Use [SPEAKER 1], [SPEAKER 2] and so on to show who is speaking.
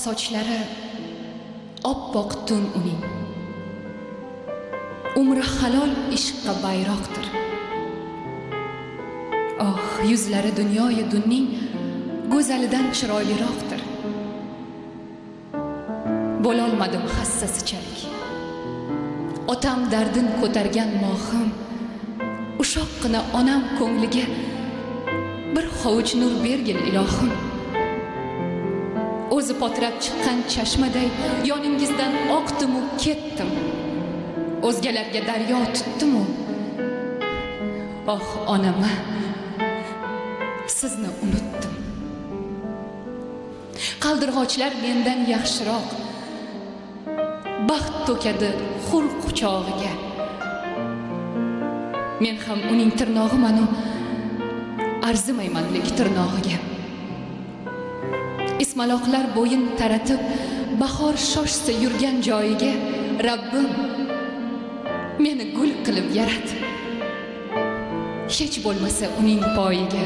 [SPEAKER 1] sochlari oppoq tun uning. Umri halol ishqqa bayroqdir. Oh, yuzlari dunyoyi dunning go'zalidan chiroyliroqdir. Bo'lolmadim hassasichalik. Otam dardin ko'targan mohim, ushoqqina onam ko'ngliga bir hovuch nur bergil ilohim. O'zi potrab chiqqan chashmaday yoningizdan oqdim-u ketdim. O'zgalarga daryo tutdim-u. Oh onama, sizni unutdim. Qaldirg'ochlar mendan yaxshiroq baxt to'kadi hur quchog'iga. Men ham uning tirnog'iman-u, arzimayman lek tirnog'iga. Ismaloqlar bo'yin taratib bahor shoshsa yurgan joyiga, Rabbim meni gul qilib yarat. Hech bo'lmasa uning poyiga.